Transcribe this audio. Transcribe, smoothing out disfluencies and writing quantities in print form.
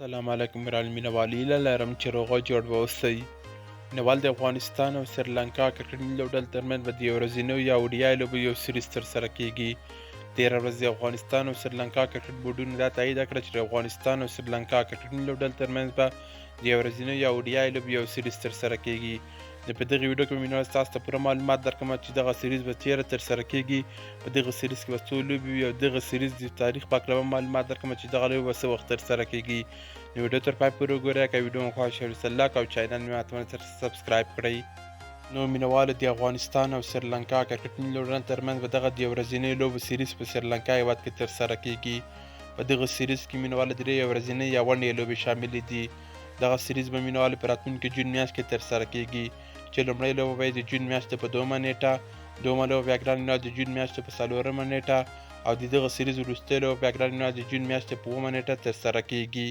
السلام علیکم ګران مینوال هیله لرم چې روغه جوړ به اوسئ. مینوال د افغانستان او سریلانکا کرکټ لوبډلو ترمنځ به د یو ورځنیو یا وډیایي لوبو یو سیریز ترسره کیږي. تېره ورځ د افغانستان او سریلانکا کرکټ بورډونو دا تایید کړه چې د افغانستان او سریلانکا کرکټ لوبډلو ترمنځ به د یو ورځنیو یا وډیایي لوبو یو سیریز ترسره کیږي. د په دغه ویډیو کې مینوال تاسو ته پوره معلومات درکوم چې دغه سیریز به چیرې ترسره کیږي، په دغه سیریز کې به څو لوبې وي او دغه سیریز د تاریخ په هکله معلومات درکوم چې دغه لوبې به څه وخت ترسره کیږي. نو ویډیو تر پای پورې وګورئ. که ویډیو مو خوښ شوه لایک او چینل مې حتما سره سبسکرایب کړئ. نو مینوالو د افغانستان او سریلانکا کرکټ لوبډلو ترمنځ به دغه د یو ورځنۍ لوبو سیریز په سریلانکا هیواد کې ترسره کیږي. په دغه سیریز کې مینوالو درې یو ورځنۍ یا ونډې لوبې شاملې دي. دغه سیریز به مینوالو په راتلونکي جون میاشت کې ترسره کیږي چې لومړۍ لوبه به د جون میاشتې په 2مه نیټه، دویمه لوبه بیا ګران مینوال د جون میاشتې په 4مه نیټه او د دغه سیریز وروستۍ لوبه بیا ګران مینوال د جون میاشتې په 9مه نیټه ترسره کیږي.